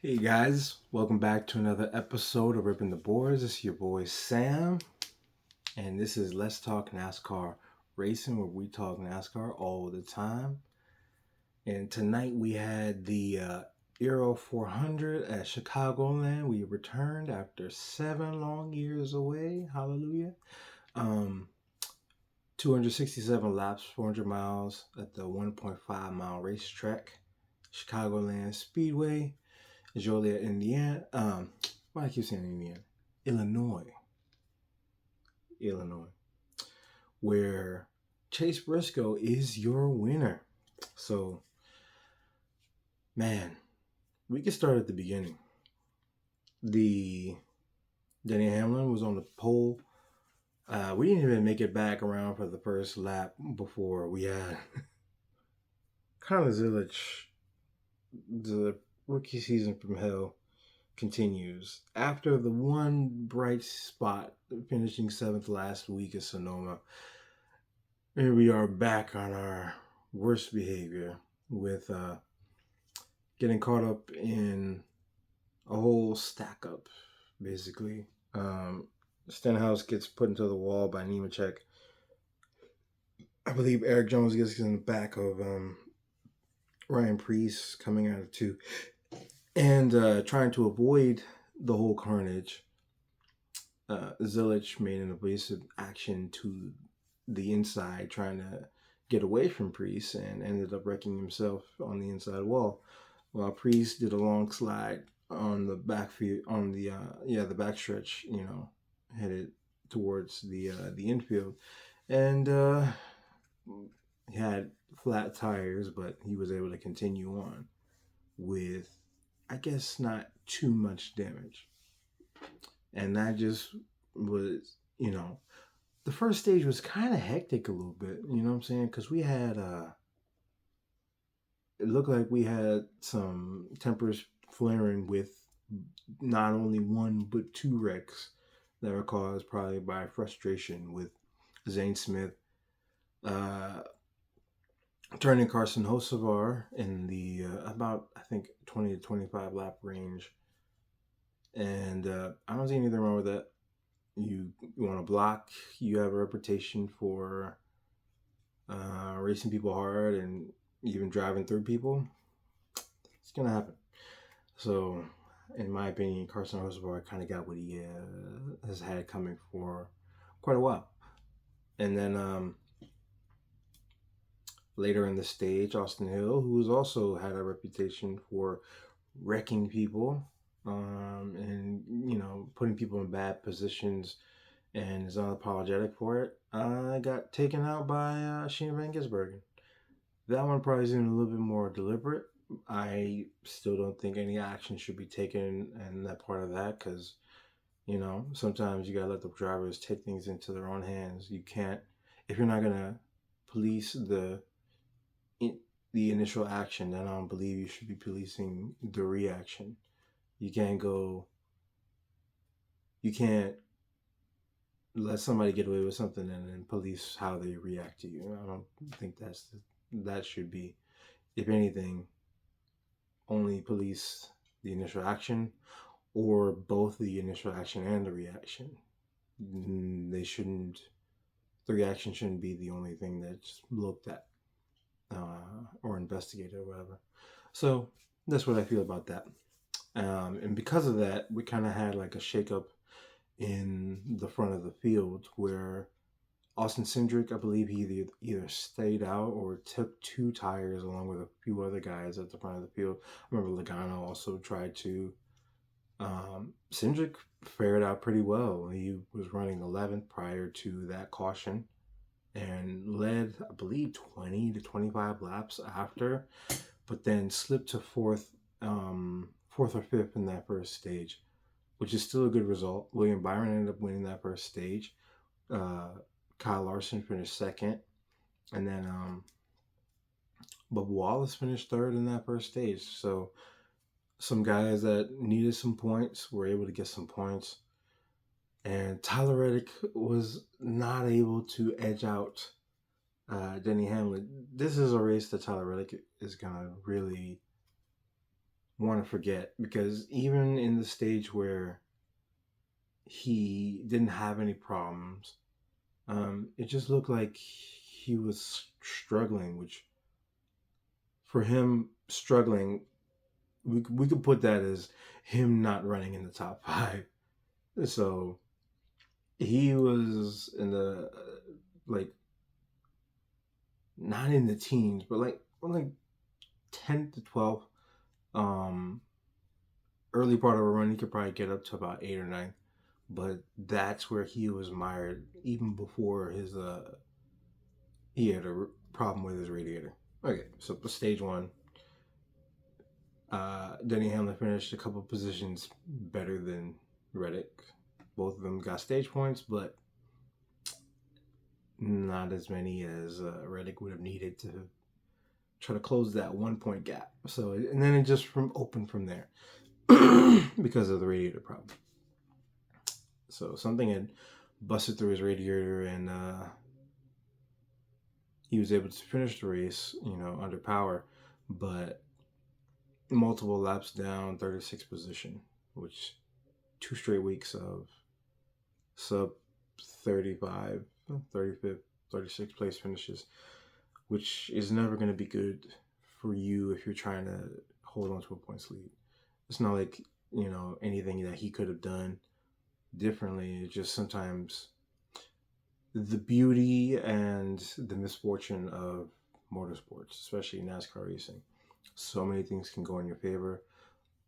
Hey guys, welcome back to another episode of Ripping the Boards. This is your boy Sam, and this is Let's Talk NASCAR Racing, where we talk NASCAR all the time. And tonight we had the eero 400 at Chicagoland. We returned after 7 long years away. Hallelujah. Um, 267 laps, 400 miles at the 1.5 mile racetrack, Chicagoland Speedway. Joliet, Indiana. Why do I keep saying Indiana? Illinois, where Chase Briscoe is your winner. So, man, we can start at the beginning. The Denny Hamlin was on the pole. We didn't even make it back around for the first lap before we had Connor Zilich, the rookie season from hell, continues. After the one bright spot, finishing 7th last week at Sonoma, here we are back on our worst behavior with getting caught up in a whole stack up, basically. Stenhouse gets put into the wall by Nemechek. I believe Eric Jones gets in the back of Ryan Preece coming out of 2. And trying to avoid the whole carnage, Zilich made an evasive action to the inside, trying to get away from Preece, and ended up wrecking himself on the inside wall. While Preece did a long slide on the backfield, on the backstretch, headed towards the infield, and he had flat tires, but he was able to continue on with, I guess, not too much damage. And that just was, the first stage was kind of hectic a little bit, you know what I'm saying? Because we had, it looked like we had some tempers flaring with not only one, but 2 wrecks that were caused probably by frustration with Zane Smith turning Carson Hocevar in the about, I think, 20 to 25 lap range. And I don't see anything wrong with that. You want to block, you have a reputation for racing people hard and even driving through people. It's going to happen. So, in my opinion, Carson Hocevar kind of got what he has had coming for quite a while. And then later in the stage, Austin Hill, who's also had a reputation for wrecking people and, putting people in bad positions, and is unapologetic for it, got taken out by Shane Van Gisbergen. That one probably is even a little bit more deliberate. I still don't think any action should be taken in that part of that, because, sometimes you gotta let the drivers take things into their own hands. You can't, if you're not gonna police the initial action, then I don't believe you should be policing the reaction. You can't let somebody get away with something and then police how they react to you. I don't think that should be. If anything, only police the initial action, or both the initial action and the reaction. The reaction shouldn't be the only thing that's looked at or investigated or whatever. So that's what I feel about that. And because of that, we kind of had like a shakeup in the front of the field, where Austin Cindric, I believe he either stayed out or took 2 tires along with a few other guys at the front of the field. I remember Logano also tried to. Cindric fared out pretty well. He was running 11th prior to that caution and led, I believe, 20 to 25 laps after, but then slipped to fourth or 5th in that first stage, which is still a good result. William Byron ended up winning that first stage. Kyle Larson finished 2nd, and then Bubba Wallace finished 3rd in that first stage. So some guys that needed some points were able to get some points, and Tyler Reddick was not able to edge out Denny Hamlin. This is a race that Tyler Reddick is gonna really want to forget, because even in the stage where he didn't have any problems, it just looked like he was struggling, which for him struggling, we could put that as him not running in the top five. So he was in the like not in the teens, but like 10 to 12. Um, Early part of a run, he could probably get up to about 8 or 9, but that's where he was mired even before his he had a problem with his radiator. Okay, so for stage one, Denny Hamlin finished a couple positions better than Reddick. Both of them got stage points, but not as many as Reddick would have needed to try to close that 1 point gap. So, and then it just opened from there because of the radiator problem. So something had busted through his radiator, and he was able to finish the race, under power, but multiple laps down, 36th position, which 2 straight weeks of sub 35, 35th, 36th place finishes, which is never going to be good for you if you're trying to hold on to a points lead. It's not like, anything that he could have done differently. It's just sometimes the beauty and the misfortune of motorsports, especially NASCAR racing. So many things can go in your favor.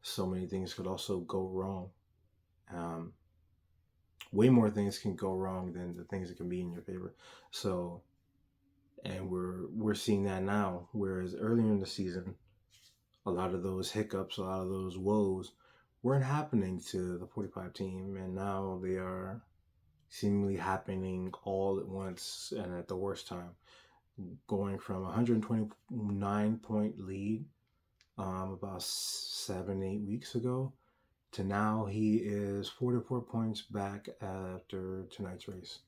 So many things could also go wrong. Way more things can go wrong than the things that can be in your favor. So, and we're seeing that now. Whereas earlier in the season, a lot of those hiccups, a lot of those woes weren't happening to the 45 team, and now they are seemingly happening all at once and at the worst time. Going from 129-point lead about 7-8 weeks ago to now he is 44 points back after tonight's race.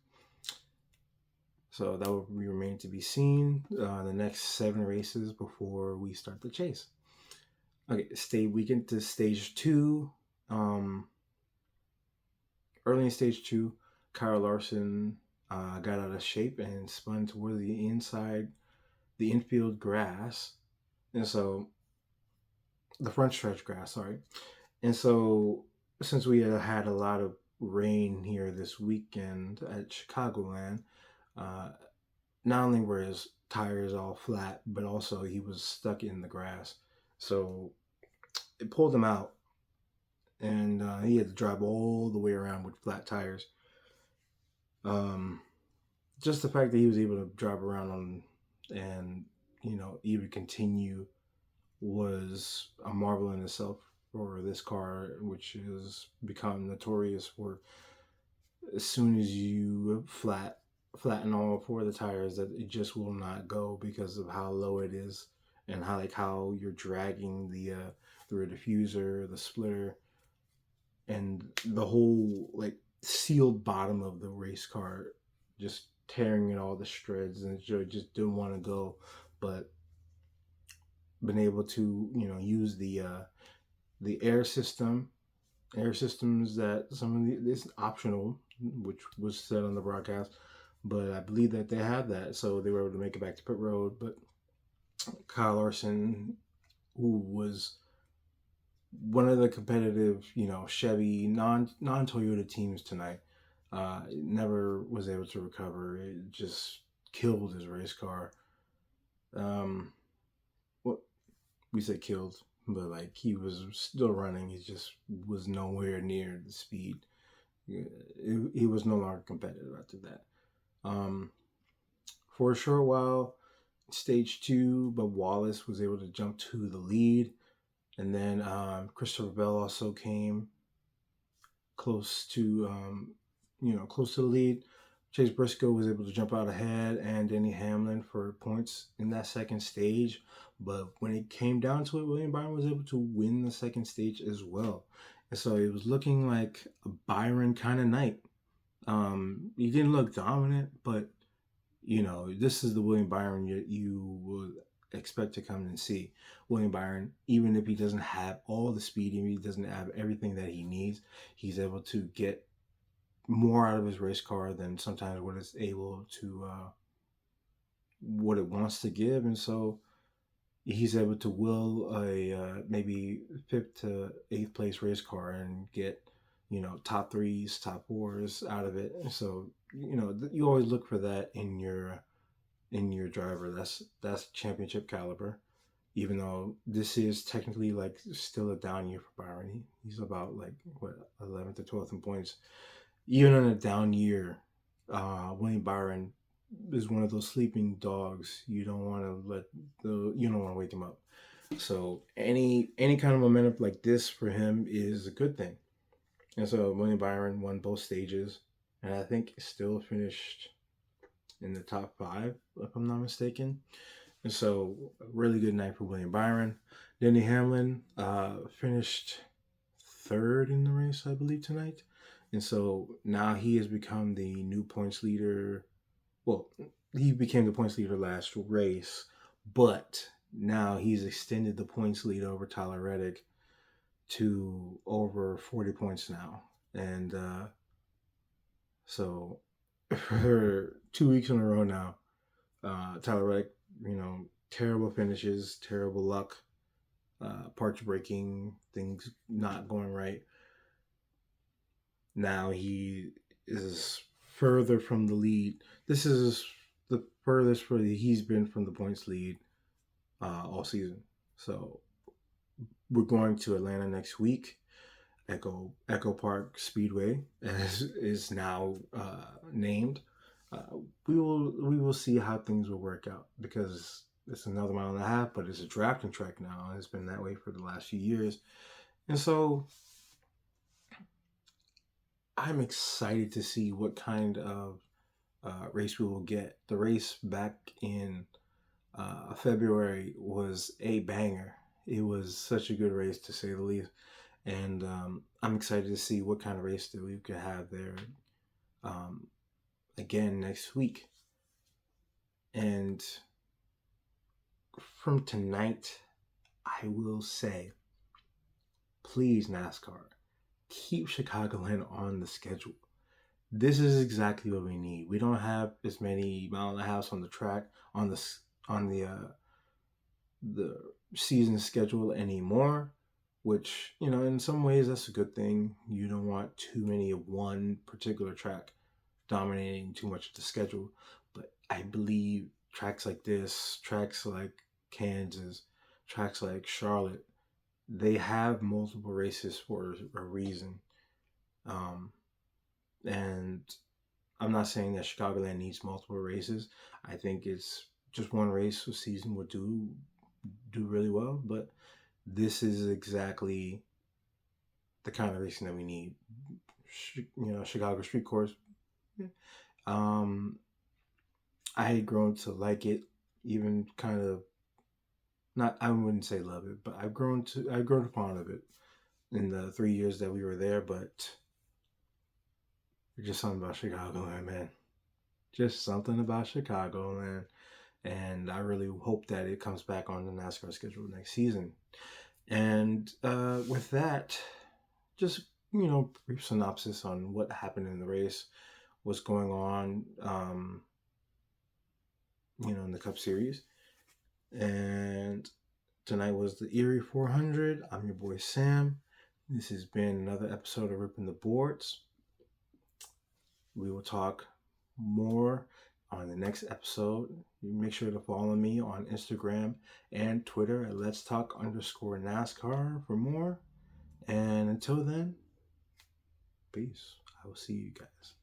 So that will remain to be seen the next 7 races before we start the chase. Okay, we get to stage 2. Early in stage 2, Kyle Larson got out of shape and spun toward the infield grass. And so, the front stretch grass, sorry. And so, since we had a lot of rain here this weekend at Chicagoland, not only were his tires all flat, but also he was stuck in the grass. So, it pulled him out, and he had to drive all the way around with flat tires. Just the fact that he was able to drive around on and even continue was a marvel in itself for this car, which has become notorious for as soon as you flatten all 4 of the tires, that it just will not go because of how low it is and how you're dragging the diffuser, the splitter, and the whole sealed bottom of the race car, just tearing it all to shreds, and it just didn't want to go. But been able to use the air systems that some of this optional, which was said on the broadcast, but I believe that they had that, so they were able to make it back to pit road. But Kyle Larson, who was one of the competitive, Chevy non-Toyota teams tonight, never was able to recover. It just killed his race car. What we say killed, but he was still running. He just was nowhere near the speed. He was no longer competitive after that. For a short while, stage 2, but Wallace was able to jump to the lead. And then Christopher Bell also came close to the lead. Chase Briscoe was able to jump out ahead, and Denny Hamlin for points in that second stage. But when it came down to it, William Byron was able to win the second stage as well. And so it was looking like a Byron kind of night. He didn't look dominant, but this is the William Byron you would expect to come and see. William Byron, even if he doesn't have all the speed, even if he doesn't have everything that he needs, he's able to get more out of his race car than sometimes what it's able to, what it wants to give. And so he's able to will a maybe 5th to 8th place race car and get, top 3s, top 4s out of it. So, you always look for that in your driver. That's championship caliber. Even though this is technically like still a down year for Byron, he's about like what 11th or 12th in points. Even in a down year, William Byron is one of those sleeping dogs. You don't want to wake him up. So any kind of momentum like this for him is a good thing. And so William Byron won both stages, and I think still finished in the top 5, if I'm not mistaken. And so, a really good night for William Byron. Denny Hamlin finished 3rd in the race, I believe, tonight. And so now he has become the new points leader. Well, he became the points leader last race, but now he's extended the points lead over Tyler Reddick to over 40 points now. And so for 2 weeks in a row now, Tyler Reddick, terrible finishes, terrible luck, parts breaking, things not going right. Now he is further from the lead. This is the furthest he's been from the points lead all season. So we're going to Atlanta next week. Echo Park Speedway, as is now named. We will see how things will work out, because it's another 1.5 miles, but it's a drafting track now, and it's been that way for the last few years. And so I'm excited to see what kind of race we will get. The race back in February was a banger. It was such a good race, to say the least. And I'm excited to see what kind of race that we could have there again next week. And from tonight, I will say, please, NASCAR, keep Chicagoland on the schedule. This is exactly what we need. We don't have as many 1.5 miles on the track, on the season schedule anymore, which, in some ways that's a good thing. You don't want too many of one particular track dominating too much of the schedule. But I believe tracks like this, tracks like Kansas, tracks like Charlotte, they have multiple races for a reason. And I'm not saying that Chicagoland needs multiple races. I think it's just one race a season would do really well, but this is exactly the kind of racing that we need. Chicago street course. I had grown to like it, even kind of not. I wouldn't say love it, but I've grown fond of it in the 3 years that we were there. But there's just something about Chicagoland, man. Just something about Chicagoland. And I really hope that it comes back on the NASCAR schedule next season. And with that, just, brief synopsis on what happened in the race, what's going on, in the Cup Series. And tonight was the Erie 400. I'm your boy Sam. This has been another episode of Ripping the Boards. We will talk more on the next episode. Make sure to follow me on Instagram and Twitter at Let's Talk _NASCAR for more. And until then, peace. I will see you guys.